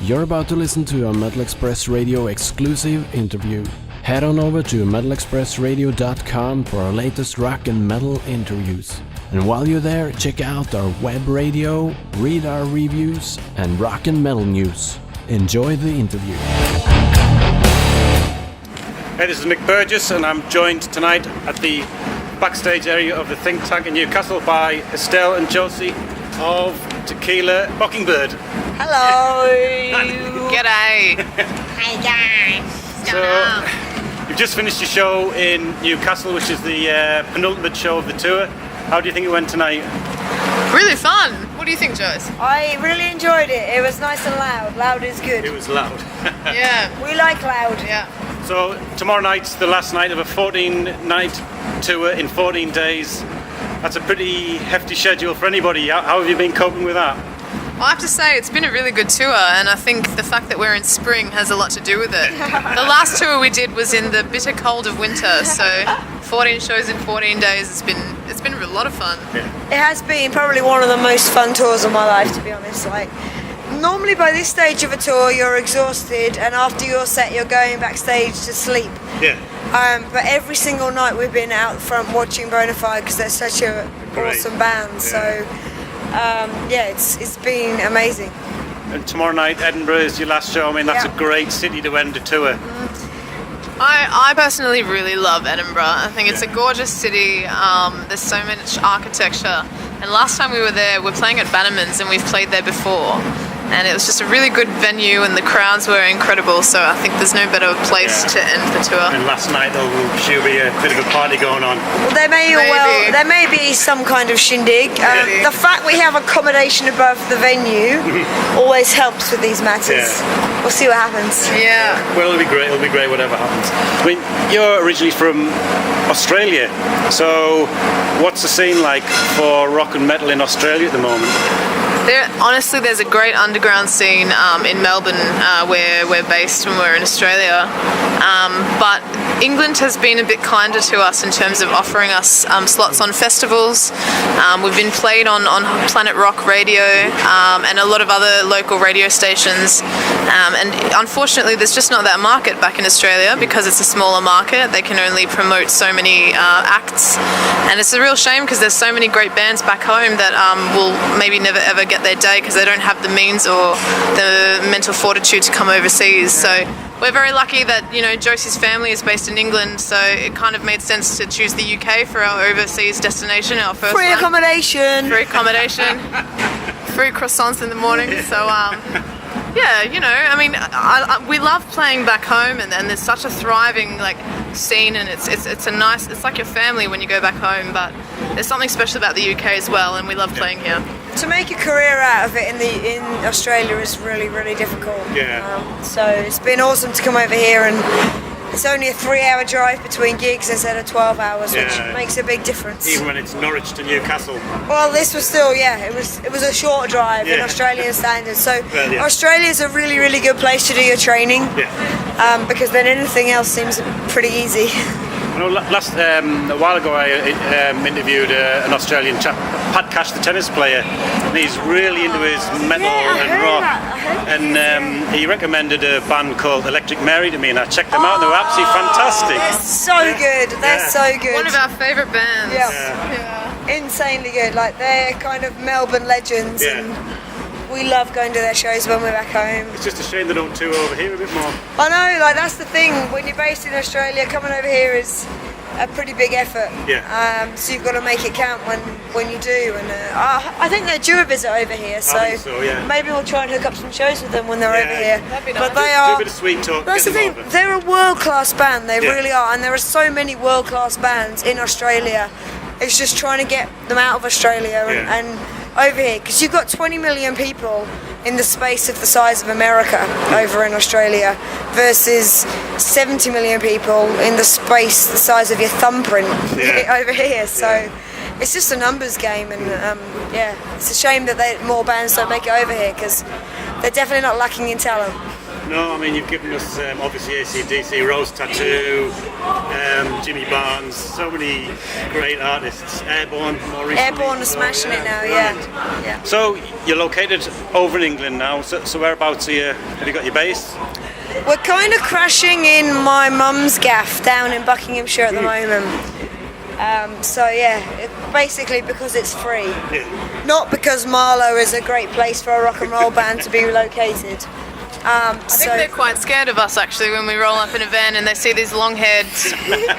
You're about to listen to a Metal Express Radio exclusive interview. Head on over to metalexpressradio.com for our latest rock and metal interviews. And while you're there, check out our web radio, read our reviews, and rock and metal news. Enjoy the interview. Hey, this is Mick Burgess, and I'm joined tonight at the backstage area of the Think Tank in Newcastle by Estelle and Josie of Tequila Mockingbyrd. Hello! G'day! Hey guys! So, you've just finished your show in Newcastle, which is the penultimate show of the tour. How do you think it went tonight? Really fun! What do you think, Joyce? I really enjoyed it. It was nice and loud. Loud is good. It was loud. Yeah. We like loud. Yeah. So, tomorrow night's the last night of a 14-night tour in 14 days. That's a pretty hefty schedule for anybody. How have you been coping with that? Well, I have to say, it's been a really good tour, and I think the fact that we're in spring has a lot to do with it. The last tour we did was in the bitter cold of winter, so 14 shows in 14 days, it's been a lot of fun. Yeah. It has been probably one of the most fun tours of my life, to be honest. Like, normally by this stage of a tour, you're exhausted, and after your set, you're going backstage to sleep. Yeah. But every single night we've been out front watching Bonafide because they're such an awesome band. Yeah. So, it's been amazing. And tomorrow night, Edinburgh is your last show. I mean, that's a great city to end a tour. I personally really love Edinburgh. I think it's a gorgeous city. There's so much architecture. And last time we were there, we're playing at Bannerman's, and we've played there before. And it was just a really good venue, and the crowds were incredible, so I think there's no better place to end the tour. And last night there will should be a bit of a party going on. Well, there may be some kind of shindig. The fact we have accommodation above the venue always helps with these matters. Yeah. We'll see what happens. Yeah. Well, it'll be great whatever happens. I mean, you're originally from Australia, so what's the scene like for rock and metal in Australia at the moment? Honestly, there's a great underground scene in Melbourne where we're based when we're in Australia. But England has been a bit kinder to us in terms of offering us slots on festivals. We've been played on Planet Rock Radio and a lot of other local radio stations. And unfortunately, there's just not that market back in Australia because it's a smaller market. They can only promote so many acts. And it's a real shame because there's so many great bands back home that will maybe never ever get their day because they don't have the means or the mental fortitude to come overseas. So we're very lucky that, you know, Josie's family is based in England, so it kind of made sense to choose the UK for our overseas destination, our first Free one. accommodation. Free accommodation. Free croissants in the morning. So yeah, you know, I mean, we love playing back home, and there's such a thriving scene, and it's a nice, it's like your family when you go back home. But there's something special about the UK as well, and we love playing here. To make a career out of it in Australia is really, really difficult. Yeah. So it's been awesome to come over here, and it's only a 3-hour drive between gigs instead of 12 hours, which makes a big difference. Even when it's Norwich to Newcastle. Well, this was still, it was a short drive in Australian standards. So Australia's a really, really good place to do your training. Yeah. Because then anything else seems pretty easy. I know a while ago I interviewed an Australian chap, Pat Cash, the tennis player, and he's really into his metal and rock. And he recommended a band called Electric Mary to me, and I checked them out, and they were absolutely fantastic. They're so good. They're so good. One of our favourite bands. Yeah. Insanely good. Like, they're kind of Melbourne legends. Yeah. And we love going to their shows when we're back home. It's just a shame they don't tour over here a bit more. I know, that's the thing. When you're based in Australia, coming over here is a pretty big effort. Yeah. So you've got to make it count when you do. And I think they're due a visit over here. So, I think so, yeah. Maybe we'll try and hook up some shows with them when they're over here. That'd be nice. But they Do are. a bit of sweet talk. That's the thing. They're a world-class band. They really are, and there are so many world-class bands in Australia. It's just trying to get them out of Australia and over here, because you've got 20 million people in the space of the size of America over in Australia versus 70 million people in the space the size of your thumbprint over here. So it's just a numbers game, and it's a shame that more bands don't make it over here because they're definitely not lacking in talent. No, I mean, you've given us obviously AC/DC, Rose Tattoo, Jimmy Barnes, so many great artists. Airborne, more recently. Airborne are smashing it now, yeah. So you're located over in England now. So whereabouts are you? Have you got your base? We're kind of crashing in my mum's gaff down in Buckinghamshire at the moment. Basically because it's free. Yeah. Not because Marlow is a great place for a rock and roll band to be located. I think they're quite scared of us actually when we roll up in a van and they see these long-haired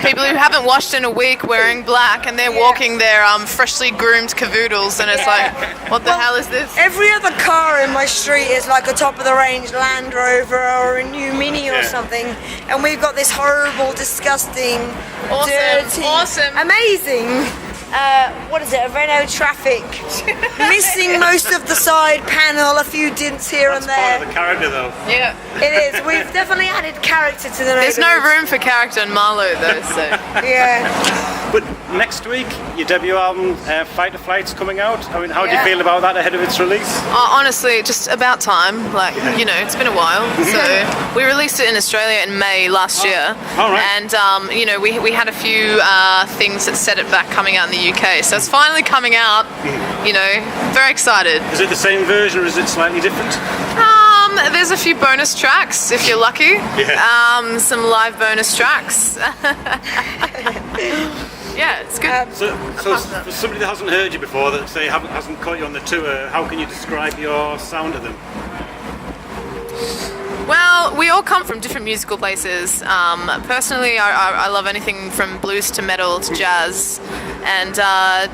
people who haven't washed in a week wearing black and they're walking their freshly groomed cavoodles and it's like, what the hell is this? Every other car in my street is like a top-of-the-range Land Rover or a new Mini or something, and we've got this horrible, disgusting, dirty, amazing. What is it? A Renault Traffic, missing most of the side panel, a few dents here and there. Part of the character, though. Yeah, it is. We've definitely added character to the neighbourhood. There's no room for character in Marlow, though. So yeah. But next week, your debut album, Fight or Flight's coming out. I mean, how do you feel about that ahead of its release? Honestly, just about time. Like, you know, it's been a while. So we released it in Australia in May last year. All right. And you know, we had a few things that set it back coming out in the UK. So it's finally coming out. You know, very excited. Is it the same version or is it slightly different? There's a few bonus tracks if you're lucky. Yeah. Some live bonus tracks. Yeah, it's good. So for somebody that hasn't heard you before, that say hasn't caught you on the tour, how can you describe your sound of them? Well, we all come from different musical places. Personally, I love anything from blues to metal to jazz. And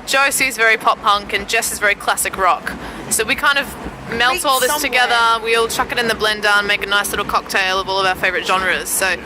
Josie's very pop punk and Jess is very classic rock. So we kind of melt all this together, we all chuck it in the blender and make a nice little cocktail of all of our favourite genres. So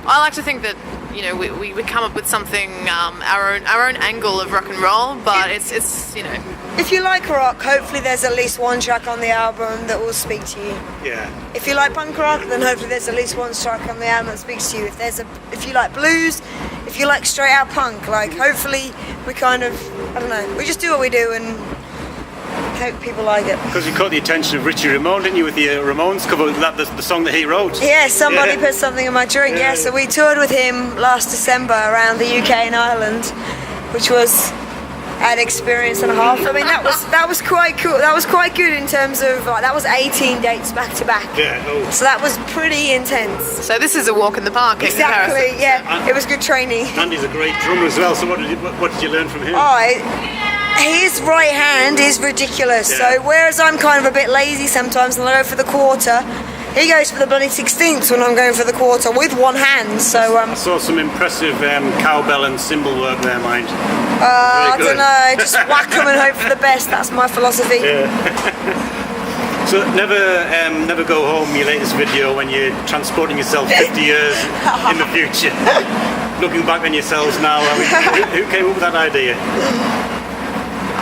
I like to think that, you know, we come up with something, our own angle of rock and roll, but it's you know. If you like rock, hopefully there's at least one track on the album that will speak to you. Yeah. If you like punk rock, then hopefully there's at least one track on the album that speaks to you. If you like blues, if you like straight out punk, like hopefully we kind of, I don't know, we just do what we do and hope people like it. Because you caught the attention of Richie Ramone, didn't you, with the Ramones cover, the song that he wrote? Yeah, somebody put something in my drink, yeah. So we toured with him last December around the UK and Ireland, which was an experience and a half. I mean, that was quite cool. That was quite good in terms of, like, that was 18 dates back to back. Yeah. Oh. So that was pretty intense. So this is a walk in the park. Exactly, yeah. It was good training. Andy's a great drummer as well, so what did you learn from him? His right hand is ridiculous. Yeah. So whereas I'm kind of a bit lazy sometimes and I go for the quarter, he goes for the bloody 16ths when I'm going for the quarter with one hand. So I saw some impressive cowbell and cymbal work there, mind. I don't know, just whack them and hope for the best. That's my philosophy. Yeah. So never go home. Your latest video when you're transporting yourself 50 years in the future. Looking back on yourselves now, I mean, who came up with that idea?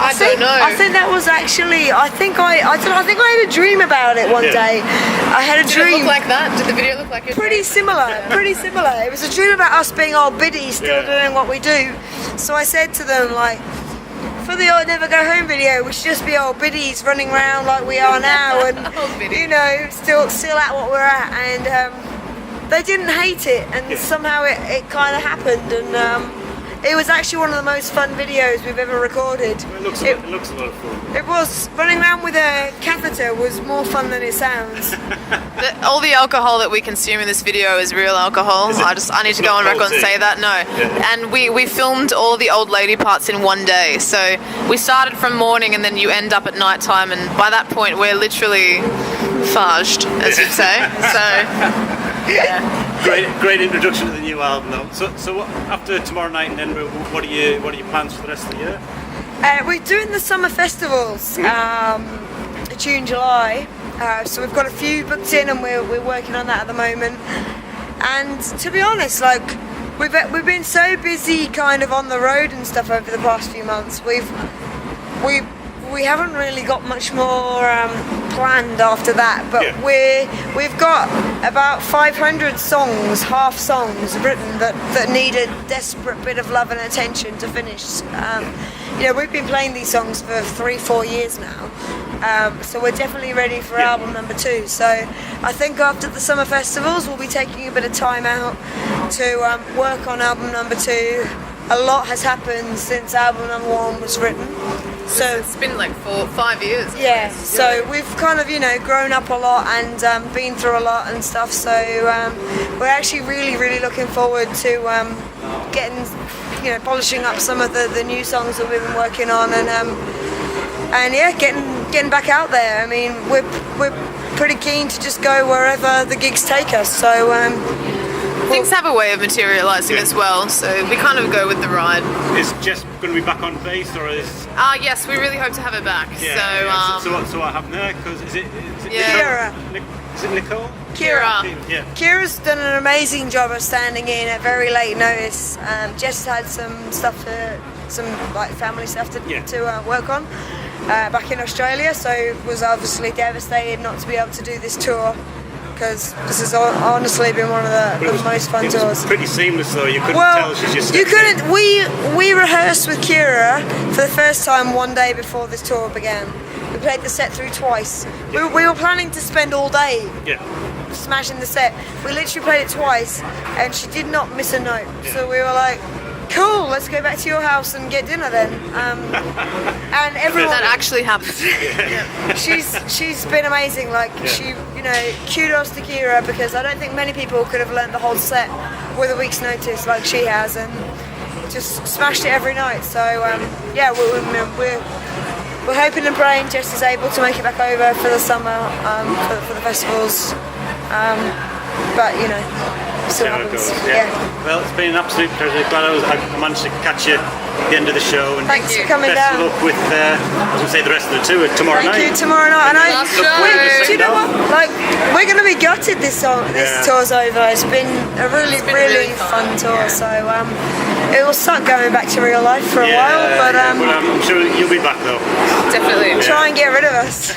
I don't know. I think that was actually. I think I had a dream about it one day. I had a dream. Did it look like that? Did the video look like it? Pretty similar. Pretty similar. It was a dream about us being old biddies, still doing what we do. So I said to them, like, for the old Never Go Home video, we should just be old biddies running around like we are now, and you know, still at what we're at. And they didn't hate it, and somehow it kind of happened, and. It was actually one of the most fun videos we've ever recorded. It looks a lot of fun. It was. Running around with a catheter was more fun than it sounds. All the alcohol that we consume in this video is real alcohol. I need to go on record and say that. No. Yeah. And we filmed all the old lady parts in one day. So we started from morning and then you end up at night time, and by that point we're literally fudged, as you'd say. So yeah. Great introduction to the new album, though. So after tomorrow night in Edinburgh, what are your plans for the rest of the year? We're doing the summer festivals, June, July. So we've got a few booked in, and we're working on that at the moment. And to be honest, like we've been so busy, kind of on the road and stuff over the past few months. We haven't really got much more planned after that, but we've got about 500 songs, half songs written that need a desperate bit of love and attention to finish. You know, we've been playing these songs for 3-4 years now, So we're definitely ready for album number 2. So I think after the summer festivals, we'll be taking a bit of time out to work on album number 2. A lot has happened since album number 1 was written. So it's been like 5 years. Yeah, so we've kind of, grown up a lot and been through a lot and stuff. So we're actually really looking forward to getting, polishing up some of the new songs that we've been working on and yeah, getting back out there. I mean, we're pretty keen to just go wherever the gigs take us. So things have a way of materialising as well, so we kind of go with the ride. Is Jess going to be back on bass, or is? Yes, we really hope to have her back. Yeah. So what happened there? Because is it Kira. Is it Nicole? Kira. Yeah. Kira's done an amazing job of standing in at very late notice. Jess had some stuff some family stuff to work on back in Australia, so was obviously devastated not to be able to do this tour. Because this has honestly been one of the most fun tours. Was pretty seamless though. You couldn't tell she's just. You couldn't. We rehearsed with Kira for the first time one day before this tour began. We played the set through twice. Yeah. We were planning to spend all day smashing the set. We literally played it twice, and she did not miss a note. Yeah. So we were like, cool, let's go back to your house and get dinner then. And everyone. That actually happened. She's been amazing. She, kudos to Kira, because I don't think many people could have learned the whole set with a week's notice like she has, and just smashed it every night. So we're hoping and praying Jess is able to make it back over for the summer for the festivals. But still happens. Yeah. Well, it's been an absolute pleasure. Glad I managed to catch you at the end of the show. And thanks for coming best down. of luck with, I was going to say the rest of the tour tomorrow night. Thank you, tomorrow night. And Do you know what? We're going to be gutted this tour's over. It's been a really fun tour. So it will start going back to real life for a while. But I'm sure you'll be back though. Definitely. Try and get rid of us.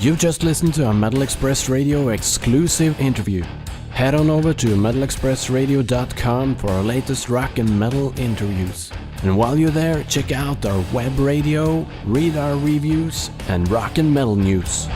You just listened to a Metal Express Radio exclusive interview. Head on over to metalexpressradio.com for our latest rock and metal interviews. And while you're there, check out our web radio, read our reviews, and rock and metal news.